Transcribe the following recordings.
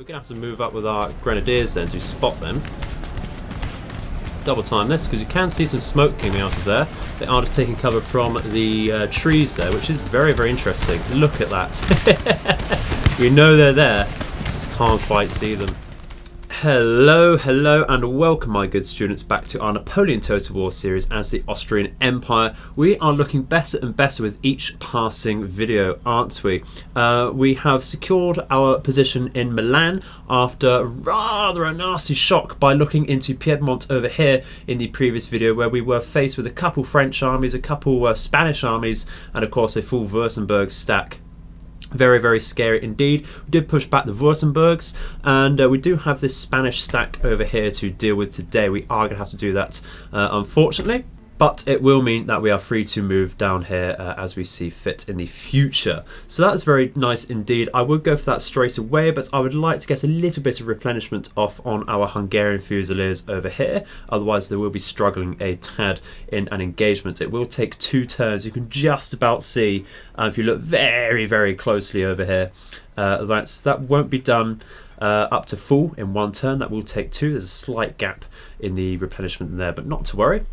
We're going to have to move up with our grenadiers then to spot them. Double time this because you can see some smoke coming out of there. They are just taking cover from the trees there, which is very, very interesting. Look at that. We know they're there, just can't quite see them. Hello, hello, and welcome, my good students, back to our Napoleon Total War series as the Austrian Empire. We are looking better and better with each passing video, aren't we? We have secured our position in Milan after rather a nasty shock by looking into Piedmont over here in the previous video, where we were faced with a couple French armies, a couple Spanish armies, and of course a full Württemberg stack. Very, very scary indeed. We did push back the Württembergs, and we do have this Spanish stack over here to deal with today. We are going to have to do that, unfortunately. But it will mean that we are free to move down here as we see fit in the future. So that is very nice indeed. I would go for that straight away, but I would like to get a little bit of replenishment off on our Hungarian Fusiliers over here. Otherwise they will be struggling a tad in an engagement. It will take 2 turns. You can just about see, if you look very, very closely over here, that won't be done up to full in 1 turn. That will take 2. There's a slight gap in the replenishment there, but not to worry.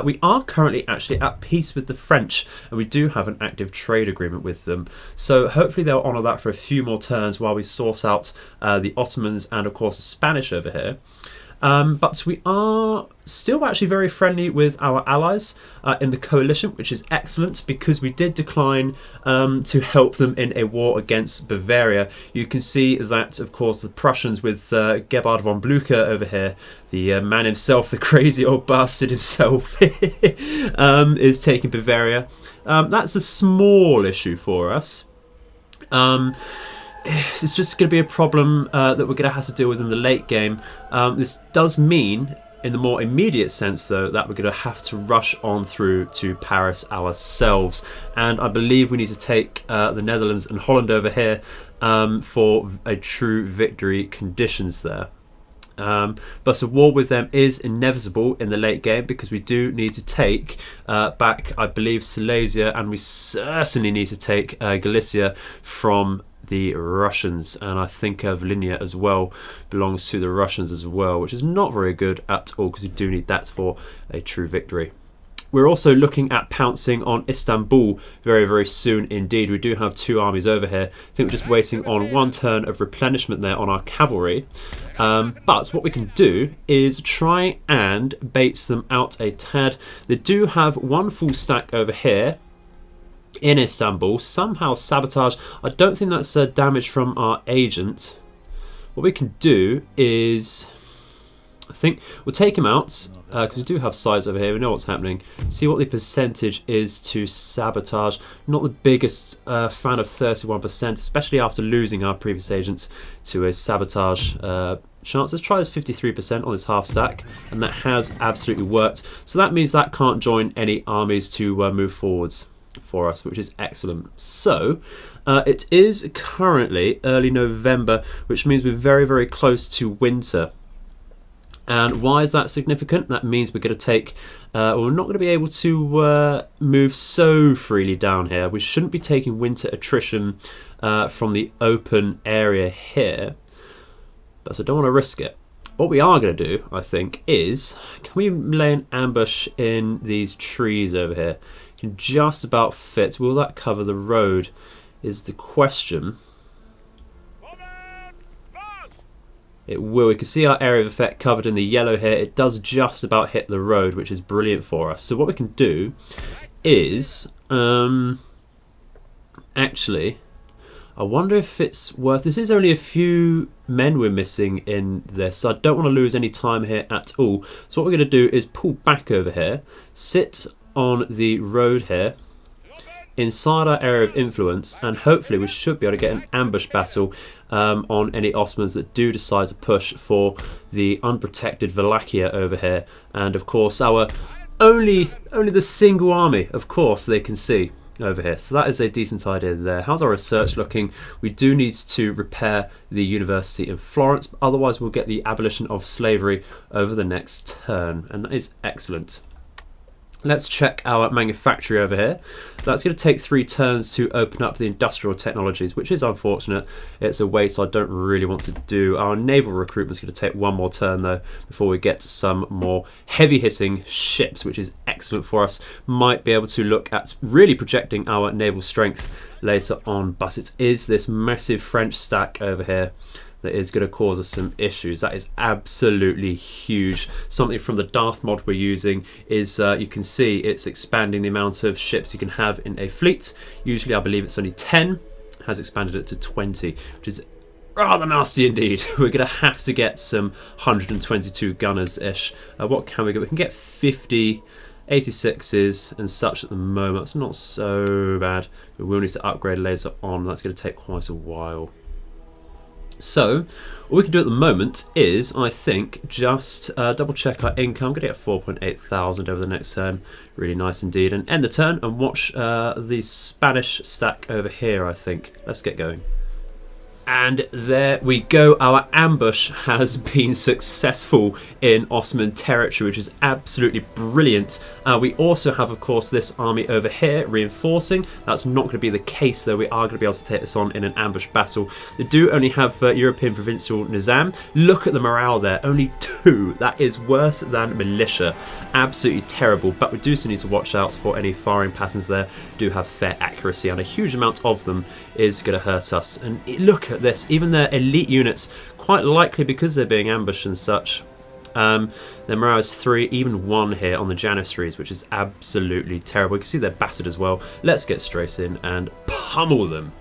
We are currently actually at peace with the French, and we do have an active trade agreement with them. So hopefully they'll honour that for a few more turns while we source out the Ottomans and of course the Spanish over here. But we are still actually very friendly with our allies in the coalition, which is excellent because we did decline to help them in a war against Bavaria. You can see that, of course, the Prussians with Gebhard von Blücher over here, the man himself, the crazy old bastard himself, is taking Bavaria. That's a small issue for us. It's just going to be a problem that we're going to have to deal with in the late game. This does mean, in the more immediate sense though, that we're going to have to rush on through to Paris ourselves. And I believe we need to take the Netherlands and Holland over here for a true victory conditions there. But a war with them is inevitable in the late game because we do need to take back, I believe, Silesia, and we certainly need to take Galicia from the Russians, and I think Volhynia as well belongs to the Russians as well, which is not very good at all because we do need that for a true victory. We're also looking at pouncing on Istanbul very, very soon indeed. We do have 2 armies over here. I think we're just waiting on 1 turn of replenishment there on our cavalry. But what we can do is try and bait them out a tad. They do have 1 full stack over here in Istanbul, somehow sabotage. I don't think that's damage from our agent. What we can do is, I think we'll take him out because we do have size over here. We know what's happening. See what the percentage is to sabotage. Not the biggest fan of 31%, especially after losing our previous agents to a sabotage chance. Let's try this 53% on this half stack, and that has absolutely worked. So that means that can't join any armies to move forwards for us, which is excellent. So it is currently early November, which means we're very, very close to winter. And why is that significant? That means we're going to take we're not going to be able to move so freely down here. We shouldn't be taking winter attrition from the open area here, but I don't want to risk it. What we are going to do, I think, is can we lay an ambush in these trees over here? Can just about fit. Will that cover the road is the question. It will. We can see our area of effect covered in the yellow here. It does just about hit the road, which is brilliant for us. So what we can do is actually, I wonder if it's worth. This is only a few men we're missing in this, so I don't want to lose any time here at all. So what we're going to do is pull back over here, sit on the road here inside our area of influence, and hopefully we should be able to get an ambush battle on any Ottomans that do decide to push for the unprotected Wallachia over here, and of course our only the single army of course they can see over here. So that is a decent idea there. How's our research looking? We do need to repair the university in Florence, but otherwise we'll get the abolition of slavery over the next turn, and that is excellent. Let's check our manufactory over here. That's going to take 3 turns to open up the industrial technologies, which is unfortunate. It's a wait I don't really want to do. Our naval recruitment is going to take 1 more turn though before we get to some more heavy hitting ships, which is excellent for us. Might be able to look at really projecting our naval strength later on, but it is this massive French stack over here that is going to cause us some issues. That is absolutely huge. Something from the Darth mod we're using is, you can see it's expanding the amount of ships you can have in a fleet. Usually I believe it's only 10, has expanded it to 20, which is rather nasty indeed. We're going to have to get some 122 gunners-ish. What can we get? We can get 50 86s and such at the moment. It's not so bad, but we'll need to upgrade later on. That's going to take quite a while. So, all we can do at the moment is, I think, just double check our income. Going to get 4.8 thousand over the next turn. Really nice indeed. And end the turn and watch the Spanish stack over here, I think. Let's get going. And there we go. Our ambush has been successful in Ottoman territory, which is absolutely brilliant. We also have, of course, this army over here reinforcing. That's not going to be the case, though. We are going to be able to take this on in an ambush battle. They do only have European Provincial Nizam. Look at the morale there. Only 2. That is worse than militia. Absolutely terrible. But we do still need to watch out for any firing patterns there. Do have fair accuracy, and a huge amount of them is going to hurt us. And look at this, even their elite units, quite likely because they're being ambushed and such, their morale is 3, even 1 here on the Janissaries, which is absolutely terrible. You can see they're battered as well. Let's get straight in and pummel them.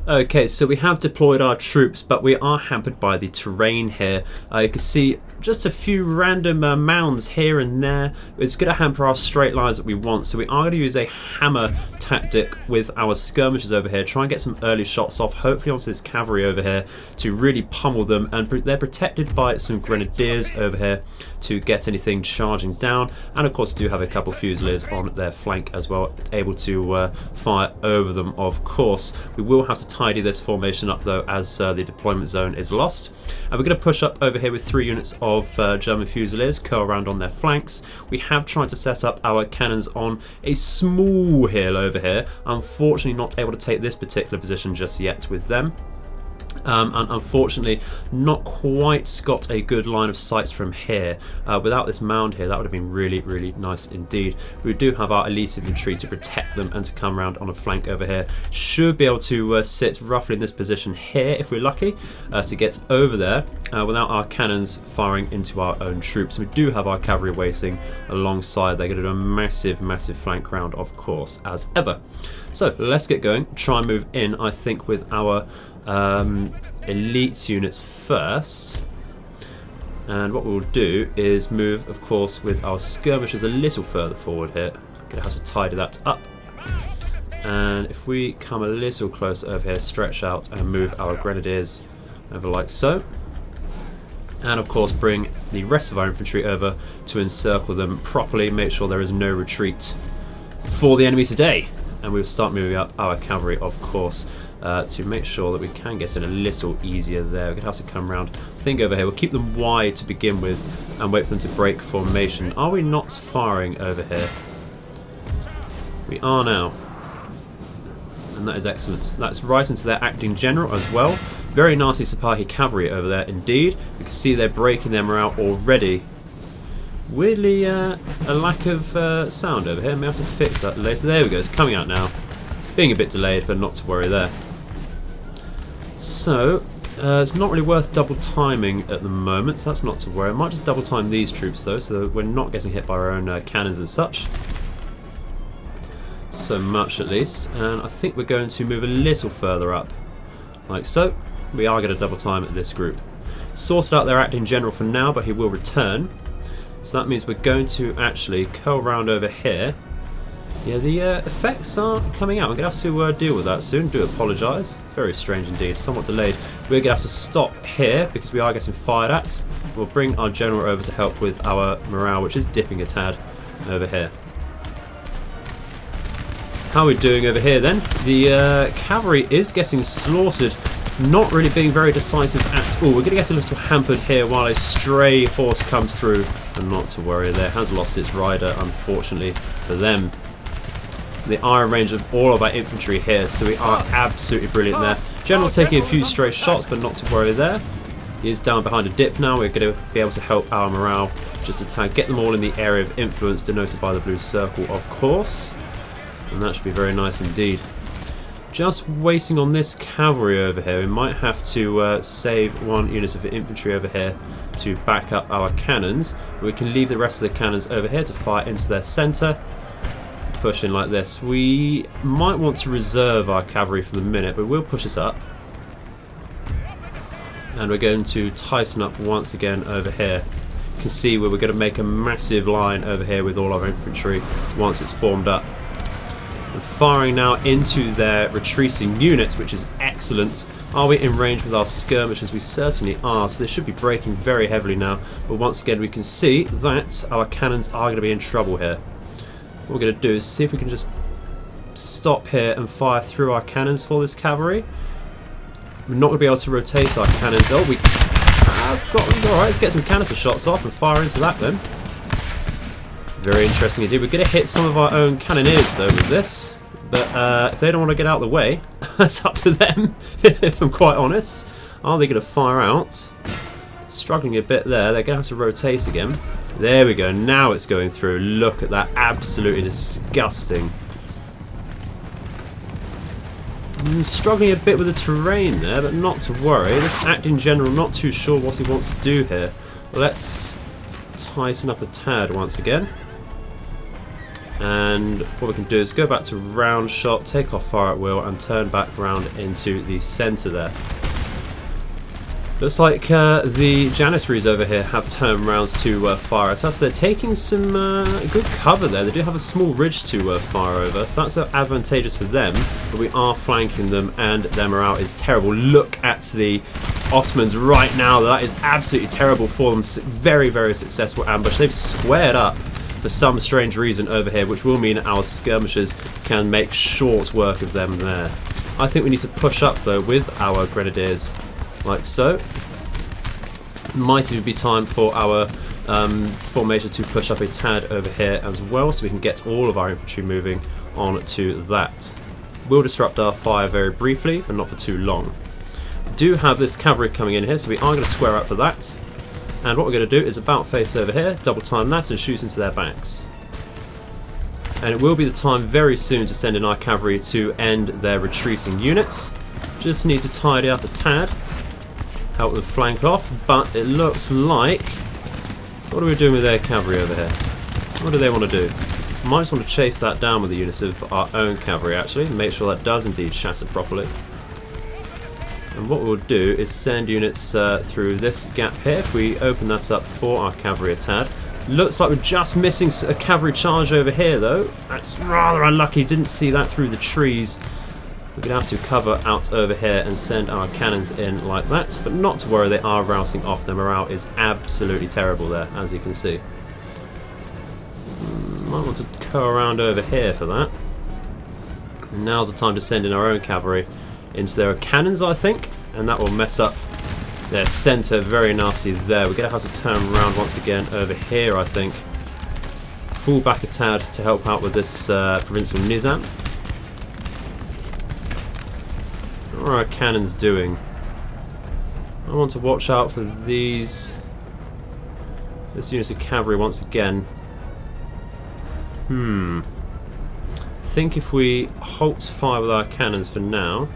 Okay, so we have deployed our troops, but we are hampered by the terrain here. You can see just a few random mounds here and there. It's going to hamper our straight lines that we want, so we are going to use a hammer tactic with our skirmishers over here. Try and get some early shots off, hopefully onto this cavalry over here, to really pummel them. And they're protected by some grenadiers over here to get anything charging down. And of course do have a couple fusiliers on their flank as well, able to fire over them, of course. We will have to tidy this formation up though, as the deployment zone is lost. And we're going to push up over here with 3 units of German fusiliers, curl around on their flanks. We have tried to set up our cannons on a small hill over here. Unfortunately not able to take this particular position just yet with them. And unfortunately not quite got a good line of sight from here. Without this mound here, that would have been really, really nice indeed. We do have our elite infantry to protect them and to come around on a flank over here. Should be able to sit roughly in this position here if we're lucky, to get over there without our cannons firing into our own troops. We do have our cavalry waiting alongside. They're going to do a massive, massive flank round, of course, as ever. So let's get going. Try and move in, I think, with our elite units first, and what we'll do is move, of course, with our skirmishers a little further forward here. Gonna have to tidy that up, and if we come a little closer over here, stretch out and move our grenadiers over like so, and of course bring the rest of our infantry over to encircle them properly, make sure there is no retreat for the enemy today. And we'll start moving up our cavalry, of course, to make sure that we can get in a little easier there. We're going to have to come around, I think, over here. We'll keep them wide to begin with and wait for them to break formation. Are we not firing over here? We are now. And that is excellent. That's right into their acting general as well. Very nasty Sipahi cavalry over there indeed. You can see they're breaking their morale already. Weirdly, a lack of sound over here. May have to fix that later. There we go. It's coming out now. Being a bit delayed, but not to worry there. So, it's not really worth double timing at the moment, so that's not to worry. I might just double time these troops though, so that we're not getting hit by our own cannons and such. So much at least. And I think we're going to move a little further up, like so. We are going to double time this group. Sorted out their acting general for now, but he will return. So that means we're going to actually curl round over here. Yeah, the effects are coming out. We're going to have to deal with that soon. Do apologise. Very strange indeed. Somewhat delayed. We're going to have to stop here because we are getting fired at. We'll bring our general over to help with our morale, which is dipping a tad over here. How are we doing over here then? The cavalry is getting slaughtered not really being very decisive at all. We're going to get a little hampered here while a stray horse comes through, and not to worry, there has lost its rider, unfortunately for them. The iron range of all of our infantry here, so we are absolutely brilliant there. General's taking a few stray shots, but not to worry there. He is down behind a dip now. We're going to be able to help our morale just a tad. Get them all in the area of influence, denoted by the blue circle, of course. And that should be very nice indeed. Just waiting on this cavalry over here. We might have to save one unit of infantry over here to back up our cannons. We can leave the rest of the cannons over here to fire into their centre. Push in like this. We might want to reserve our cavalry for the minute, but we'll push us up. And we're going to tighten up once again over here. You can see where we're going to make a massive line over here with all our infantry once it's formed up. And firing now into their retreating units, which is excellent. Are we in range with our skirmishers? We certainly are, so they should be braking very heavily now. But once again, we can see that our cannons are going to be in trouble here. What we're going to do is see if we can just stop here and fire through our cannons for this cavalry. We're not going to be able to rotate our cannons. Oh, we have got them. Alright, let's get some canister shots off and fire into that then. Very interesting indeed. We're going to hit some of our own cannoneers though with this. But if they don't want to get out of the way, that's up to them, if I'm quite honest. Are they going to fire out? Struggling a bit there. They're going to have to rotate again. There we go. Now it's going through. Look at that. Absolutely disgusting. Struggling a bit with the terrain there, but not to worry. This acting general, not too sure what he wants to do here. Let's tighten up a tad once again. And what we can do is go back to round shot, take off fire at will, and turn back round into the centre there. Looks like the Janissaries over here have turned round to fire at us. They're taking some good cover there. They do have a small ridge to fire over, so that's advantageous for them. But we are flanking them, and their morale is terrible. Look at the Ottomans right now. That is absolutely terrible for them. Very, very successful ambush. They've squared up for some strange reason over here, which will mean our skirmishers can make short work of them there. I think we need to push up though with our grenadiers. Like so. Might even be time for our formation to push up a tad over here as well, so we can get all of our infantry moving on to that. We'll disrupt our fire very briefly, but not for too long. We do have this cavalry coming in here, so we are going to square up for that. And what we're going to do is about face over here, double time that and shoot into their backs. And it will be the time very soon to send in our cavalry to end their retreating units. Just need to tidy up a tad. Help them flank off, but it looks like... What are we doing with their cavalry over here? What do they want to do? Might just want to chase that down with the units of our own cavalry actually, make sure that does indeed shatter properly. And what we'll do is send units through this gap here. If we open that up for our cavalry a tad. Looks like we're just missing a cavalry charge over here though. That's rather unlucky, didn't see that through the trees. We're going to have to cover out over here and send our cannons in like that, but not to worry, they are routing off. Their morale is absolutely terrible there, as you can see. Might want to go around over here for that. Now's the time to send in our own cavalry into their cannons, I think, and that will mess up their centre very nasty there. We're going to have to turn around once again over here, I think. Fall back a tad to help out with this provincial Nizam. What are our cannons doing? I want to watch out for these. This unit of cavalry once again. I think if we halt fire with our cannons for now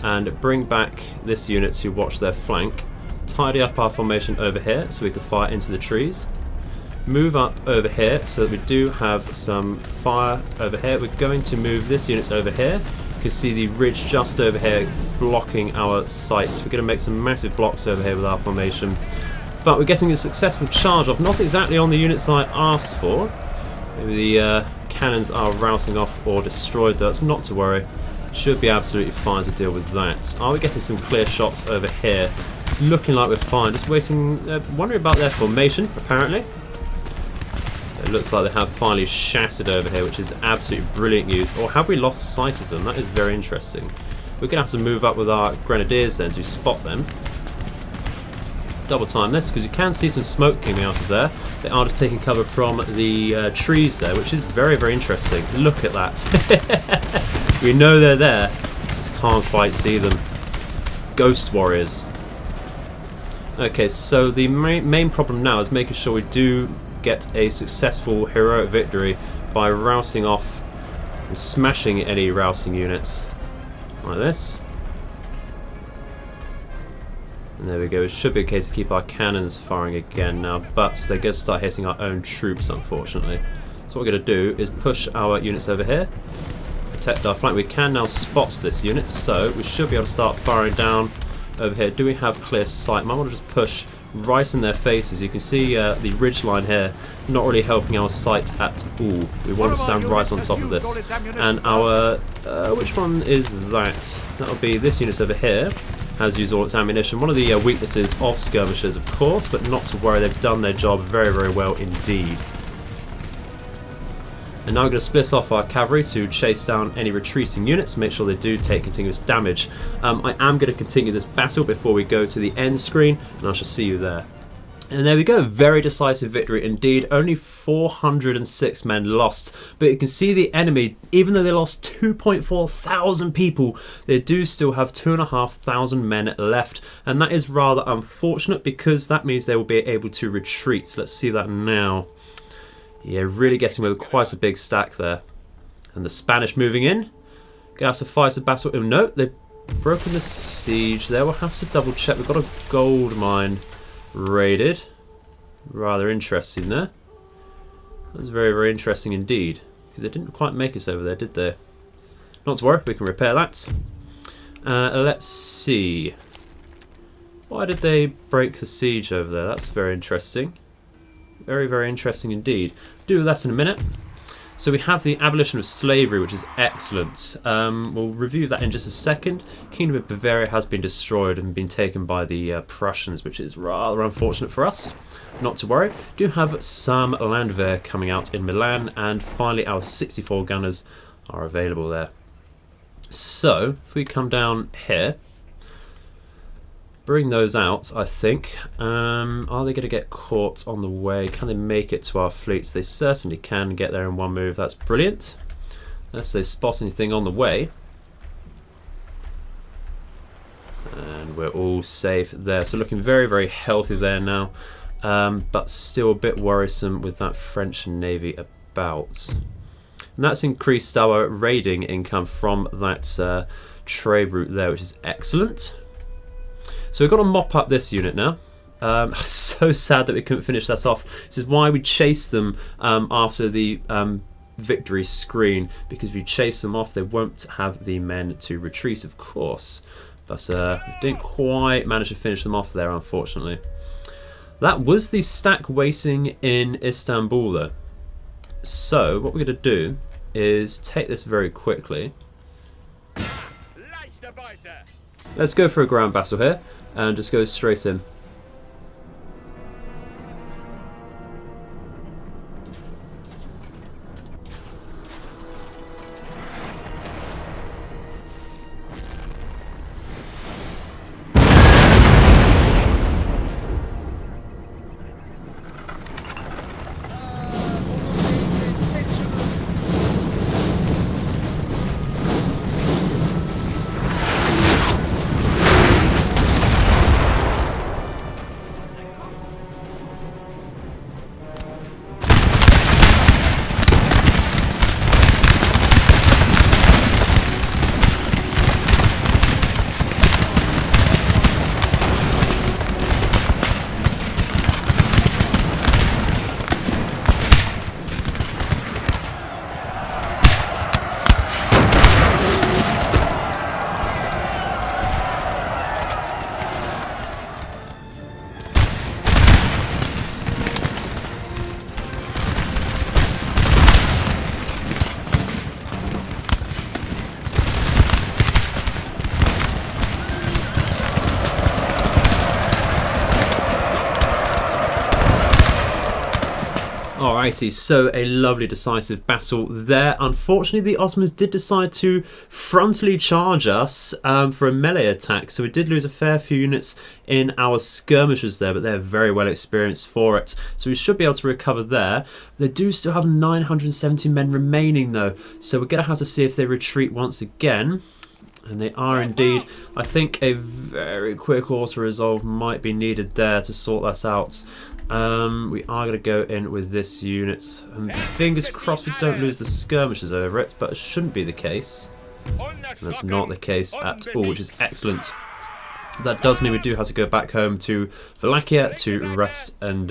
and bring back this unit to watch their flank, tidy up our formation over here so we can fire into the trees, move up over here so that we do have some fire over here. We're going to move this unit over here. You can see the ridge just over here blocking our sights. We're going to make some massive blocks over here with our formation, but we're getting a successful charge off, not exactly on the units I asked for. Maybe the cannons are routing off or destroyed though, it's not to worry. Should be absolutely fine to deal with that. Are we getting some clear shots over here? Looking like we're fine, just waiting, wondering about their formation apparently. It looks like they have finally shattered over here, which is absolutely brilliant news. Or have we lost sight of them? That is very interesting. We're going to have to move up with our grenadiers then to spot them. Double time this because you can see some smoke coming out of there. They are just taking cover from the trees there, which is very, very interesting. Look at that. We know they're there, just can't quite see them. Ghost warriors. Okay, so the main problem now is making sure we do get a successful heroic victory by rousing off and smashing any rousing units like this. And there we go. It should be a case to keep our cannons firing again now, but they're going to start hitting our own troops, unfortunately. So what we're going to do is push our units over here, protect our flank. We can now spot this unit, so we should be able to start firing down over here. Do we have clear sight? Might want to just push right in their faces. You can see the ridge line here not really helping our sight at all. We want to stand right on top of this. And our which one is that? That'll be this unit over here. Has used all its ammunition. One of the weaknesses of skirmishers, of course, but not to worry, they've done their job very, very well indeed. And now we're going to split off our cavalry to chase down any retreating units, make sure they do take continuous damage. I am going to continue this battle before we go to the end screen, and I shall see you there. And there we go, very decisive victory indeed. Only 406 men lost, but you can see the enemy, even though they lost 2.4 thousand people, they do still have 2,500 men left, and that is rather unfortunate because that means they will be able to retreat. Let's see that now. Yeah, really getting away with quite a big stack there. And the Spanish moving in. Gonna have to fight a battle. Oh no, they've broken the siege there. We'll have to double check. We've got a gold mine raided. Rather interesting there. That's very, very interesting indeed. Because they didn't quite make us over there, did they? Not to worry, we can repair that. Let's see. Why did they break the siege over there? That's very interesting. Very, very interesting indeed. Do that in a minute. So we have the abolition of slavery, which is excellent. We'll review that in just a second. Kingdom of Bavaria has been destroyed and been taken by the Prussians, which is rather unfortunate for us. Not to worry. Do have some Landwehr coming out in Milan, and finally our 64 gunners are available there. So if we come down here, bring those out, I think. Are they going to get caught on the way? Can they make it to our fleets? They certainly can get there in one move. That's brilliant. Unless they spot anything on the way. And we're all safe there. So looking very, very healthy there now. But still a bit worrisome with that French Navy about. And that's increased our raiding income from that trade route there, which is excellent. So we've got to mop up this unit now. So sad that we couldn't finish that off. This is why we chased them after the victory screen, because if you chase them off, they won't have the men to retreat, of course. But we didn't quite manage to finish them off there, unfortunately. That was the stack waiting in Istanbul, though. So what we're going to do is take this very quickly. Let's go for a ground battle here and just go straight in. Alrighty, so a lovely decisive battle there. Unfortunately, the Ottomans did decide to frontally charge us for a melee attack, so we did lose a fair few units in our skirmishers there, but they're very well experienced for it, so we should be able to recover there. They do still have 970 men remaining though, so we're going to have to see if they retreat once again. And they are indeed. I think a very quick auto-resolve might be needed there to sort this out. We are going to go in with this unit. And fingers crossed we don't lose the skirmishers over it, but it shouldn't be the case. And that's not the case at all, which is excellent. That does mean we do have to go back home to Wallachia to rest and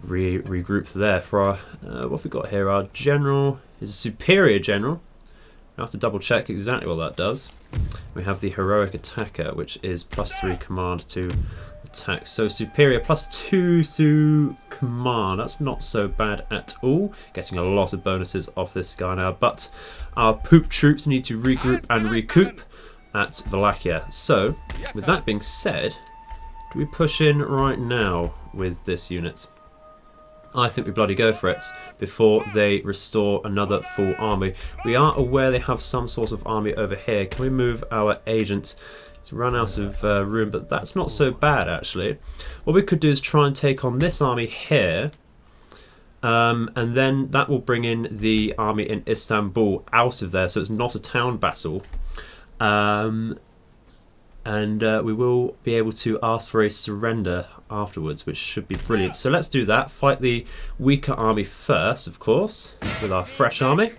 regroup there. For our, what have we got here? Our general is a superior general. I have to double check exactly what that does. We have the heroic attacker, which is +3 command to attack. So superior +2 to command. That's not so bad at all. Getting a lot of bonuses off this guy now. But our poop troops need to regroup and recoup at Wallachia. So with that being said, do we push in right now with this unit? I think we bloody go for it before they restore another full army. We are aware they have some sort of army over here. Can we move our agent? It's run out of room, but that's not so bad actually. What we could do is try and take on this army here, and then that will bring in the army in Istanbul out of there, so it's not a town battle. And we will be able to ask for a surrender afterwards, which should be brilliant. So let's do that. Fight the weaker army first, of course, with our fresh army.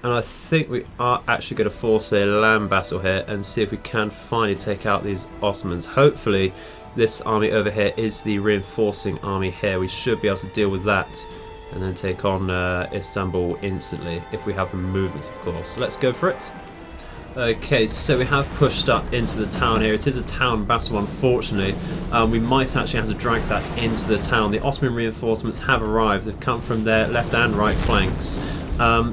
And I think we are actually going to force a land battle here and see if we can finally take out these Ottomans. Hopefully this army over here is the reinforcing army here. We should be able to deal with that and then take on Istanbul instantly, if we have the movements, of course. So let's go for it. Okay, so we have pushed up into the town here. It is a town battle, unfortunately. We might actually have to drag that into the town. The Ottoman reinforcements have arrived. They've come from their left and right flanks.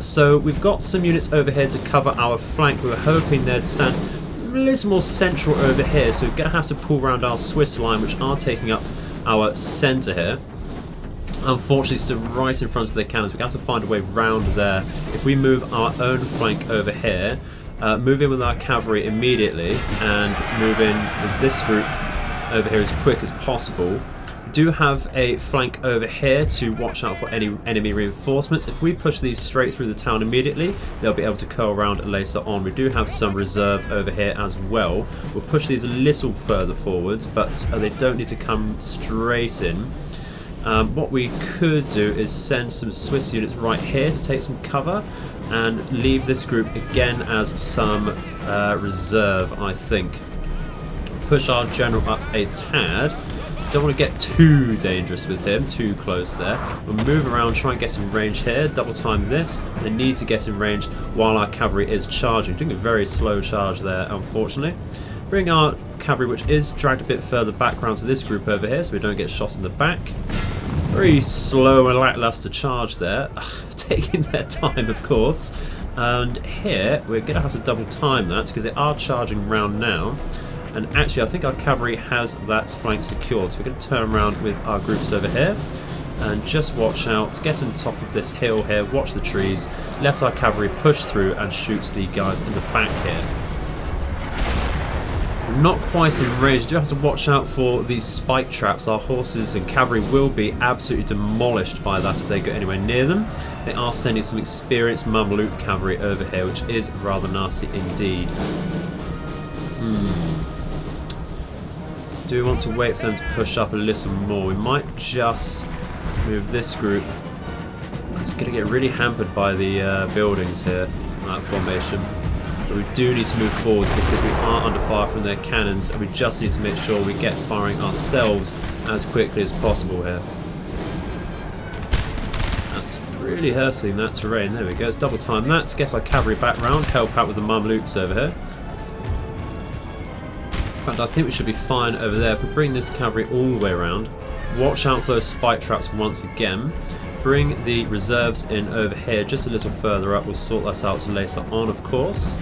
So we've got some units over here to cover our flank. We were hoping they'd stand a little more central over here, so we're going to have to pull around our Swiss line, which are taking up our centre here. Unfortunately, still right in front of their cannons. We're going to have to find a way round there. If we move our own flank over here, move in with our cavalry immediately and move in with this group over here as quick as possible. We do have a flank over here to watch out for any enemy reinforcements. If we push these straight through the town immediately, they'll be able to curl around later on. We do have some reserve over here as well. We'll push these a little further forwards, but they don't need to come straight in. What we could do is send some Swiss units right here to take some cover and leave this group again as some reserve, I think. Push our general up a tad. Don't want to get too dangerous with him, too close there. We'll move around, try and get in range here, double time this. They need to get in range while our cavalry is charging. Doing a very slow charge there, unfortunately. Bring our cavalry, which is dragged a bit further back round to this group over here so we don't get shot in the back. Very slow and lackluster charge there. Taking their time, of course, and here we're going to have to double time that because they are charging round now, and actually I think our cavalry has that flank secured, so we're going to turn around with our groups over here and just watch out, get on top of this hill here, watch the trees, let our cavalry push through and shoot the guys in the back here. Not quite in range. You do have to watch out for these spike traps. Our horses and cavalry will be absolutely demolished by that if they go anywhere near them. They are sending some experienced Mamluk cavalry over here, which is rather nasty indeed. Do we want to wait for them to push up a little more? We might just move this group. It's going to get really hampered by the buildings here, that formation. But we do need to move forward because we are under fire from their cannons, and we just need to make sure we get firing ourselves as quickly as possible here. That's really hurting that terrain. There we go. Let's double time that. Get our cavalry back round, help out with the Mamluks over here. In fact, I think we should be fine over there. If we bring this cavalry all the way around, watch out for those spike traps once again. Bring the reserves in over here just a little further up. We'll sort that out later on, of course.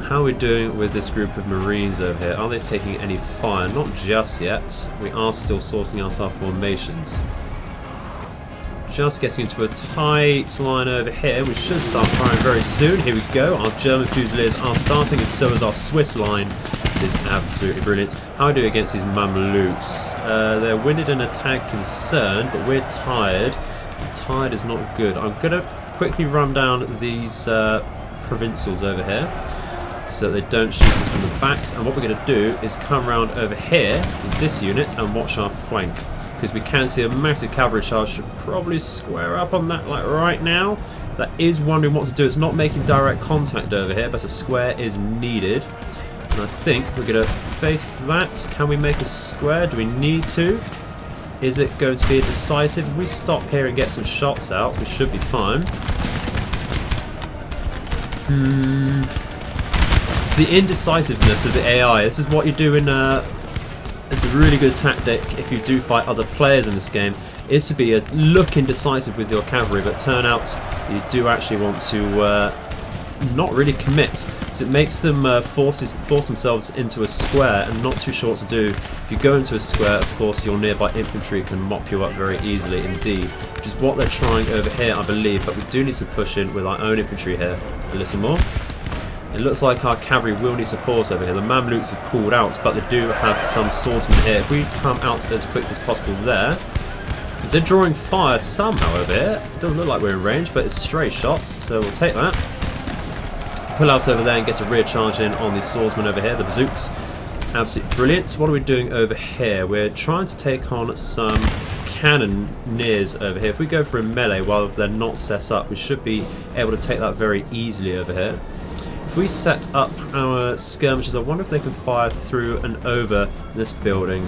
How are we doing with this group of Marines over here? Are they taking any fire? Not just yet. We are still sorting out our formations. Just getting into a tight line over here. We should start firing very soon. Here we go. Our German Fusiliers are starting, and so is our Swiss line. It is absolutely brilliant. How do we do against these Mamluks? They're winded and attack concerned, but we're tired. And tired is not good. I'm going to quickly run down these provincials over here, so they don't shoot us in the backs. And what we're going to do is come around over here with this unit and watch our flank, because we can see a massive cavalry charge. Should probably square up on that like right now. That is wondering what to do. It's not making direct contact over here, but a square is needed. And I think we're going to face that. Can we make a square? Do we need to? Is it going to be decisive? If we stop here and get some shots out, we should be fine. It's the indecisiveness of the AI. This is what you do in it's a really good tactic if you do fight other players in this game, is to be look indecisive with your cavalry, but turn out you do actually want to not really commit, so it makes them force themselves into a square and not too short to do. If you go into a square, of course your nearby infantry can mop you up very easily indeed, which is what they're trying over here, I believe. But we do need to push in with our own infantry here a little more. It looks like our cavalry will need support over here. The Mamluks have pulled out, but they do have some swordsmen here. If we come out as quick as possible there, because they're drawing fire somehow over here. It doesn't look like we're in range, but it's stray shots, so we'll take that. Pull out over there and get a rear charge in on these swordsmen over here, the bazooks. Absolutely brilliant. What are we doing over here? We're trying to take on some cannoneers over here. If we go for a melee while they're not set up, we should be able to take that very easily over here. If we set up our skirmishers, I wonder if they can fire through and over this building.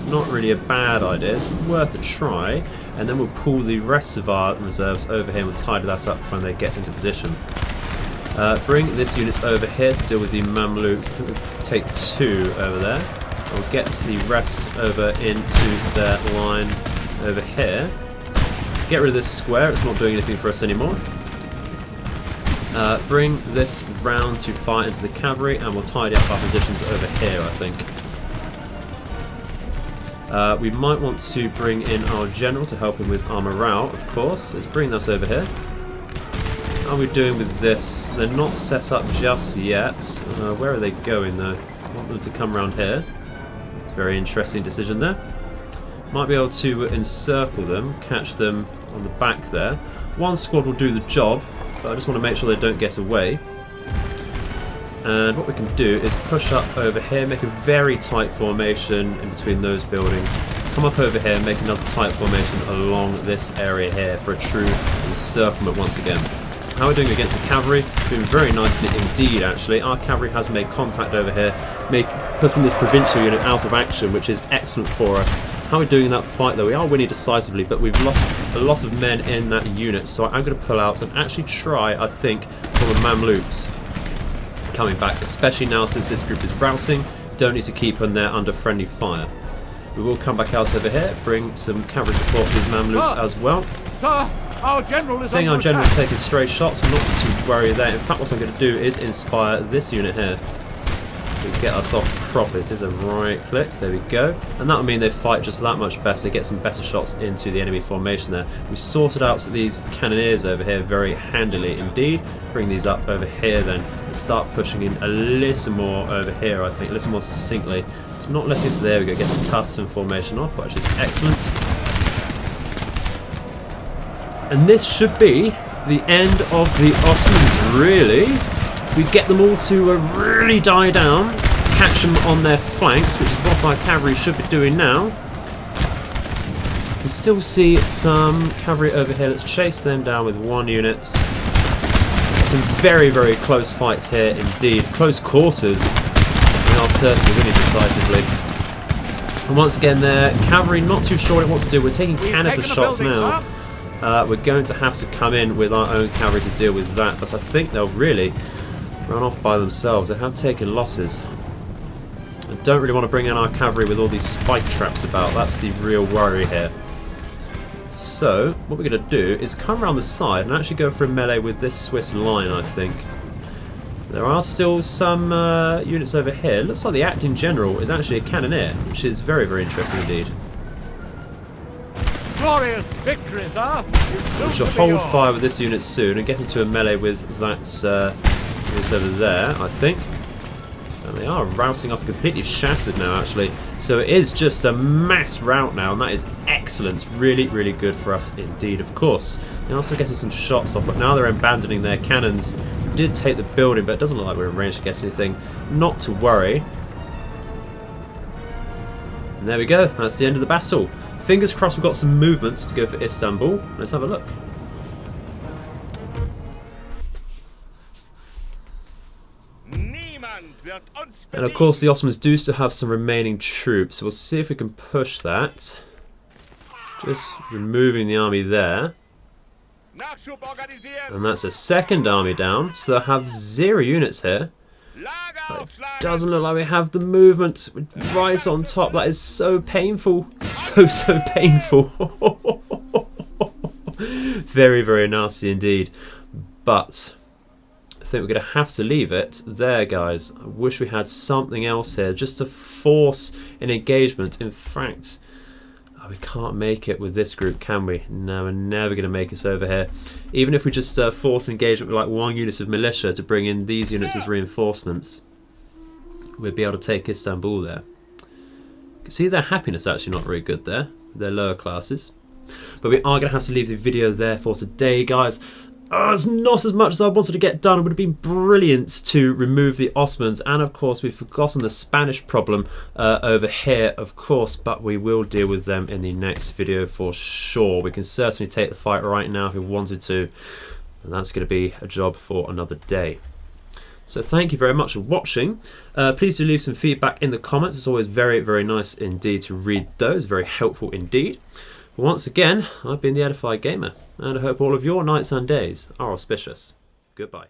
Not really a bad idea, it's worth a try. And then we'll pull the rest of our reserves over here and we'll tidy that up when they get into position. Bring this unit over here to deal with the Mamluks. I think we'll take 2 over there. We'll get the rest over into their line over here. Get rid of this square, it's not doing anything for us anymore. Bring this round to fire into the cavalry, and we'll tidy up our positions over here, I think. We might want to bring in our general to help him with our morale, of course. Let's bring this over here. How are we doing with this? They're not set up just yet. Where are they going though? I want them to come around here. Very interesting decision there. Might be able to encircle them, catch them on the back there. One squad will do the job, but I just want to make sure they don't get away. And what we can do is push up over here, make a very tight formation in between those buildings. Come up over here and make another tight formation along this area here for a true encirclement once again. How are we doing against the cavalry? Doing very nicely indeed, actually. Our cavalry has made contact over here, putting this provincial unit out of action, which is excellent for us. How are we doing in that fight, though? We are winning decisively, but we've lost a lot of men in that unit, so I'm going to pull out and actually try, I think, for the Mamluks coming back, especially now since this group is routing. Don't need to keep them there under friendly fire. We will come back out over here, bring some cavalry support for these Mamluks as well. Sir, our general is seeing our general taking stray shots, not to worry there. In fact, what I'm going to do is inspire this unit here. We get us off properly. This is a right click. There we go. And that will mean they fight just that much better, get some better shots into the enemy formation there. We sorted out these cannoneers over here very handily indeed. Bring these up over here then and start pushing in a little more over here, I think, a little more succinctly. It's not letting us, there we go, get some custom formation off, which is excellent. And this should be the end of the Ottomans, really. If we get them all to really die down, catch them on their flanks, which is what our cavalry should be doing now. We still see some cavalry over here. Let's chase them down with one unit. Some very, very close fights here indeed. Close quarters. We are certainly winning decisively. And once again there, cavalry not too sure what it wants to do. We're taking cannons of shots now. We're going to have to come in with our own cavalry to deal with that, but I think they'll really run off by themselves. They have taken losses. I don't really want to bring in our cavalry with all these spike traps about. That's the real worry here. So what we're going to do is come around the side and actually go for a melee with this Swiss line, I think. There are still some units over here. Looks like the acting general is actually a cannoneer, which is very, very interesting indeed. Glorious victory, sir. We shall hold fire with this unit soon and get into a melee with that unit over there, I think. And they are routing off, completely shattered now, actually. So it is just a mass rout now, and that is excellent. Really, really good for us indeed, of course. They are still getting some shots off, but now they're abandoning their cannons. We did take the building, but it doesn't look like we're in range to get anything. Not to worry. And there we go. That's the end of the battle. Fingers crossed we've got some movements to go for Istanbul. Let's have a look. And of course the Ottomans do still have some remaining troops, so we'll see if we can push that. Just removing the army there. And that's a second army down, so they'll have 0 units here. But it doesn't look like we have the movement right on top. That is so painful. So painful. Very, very nasty indeed. But I think we're going to have to leave it there, guys. I wish we had something else here just to force an engagement. In fact, we can't make it with this group, can we? No, we're never going to make us over here. Even if we just force engagement with like 1 unit of militia to bring in these units as reinforcements, we'd be able to take Istanbul there. You can see their happiness actually not very good there, their lower classes. But we are going to have to leave the video there for today, guys. It's not as much as I wanted to get done. It would have been brilliant to remove the Ottomans, and of course we've forgotten the Spanish problem over here, of course, but we will deal with them in the next video for sure. We can certainly take the fight right now if we wanted to, and that's going to be a job for another day. So thank you very much for watching. Please do leave some feedback in the comments. It's always very, very nice indeed to read those. Very helpful indeed. But once again, I've been the Edified Gamer, and I hope all of your nights and days are auspicious. Goodbye.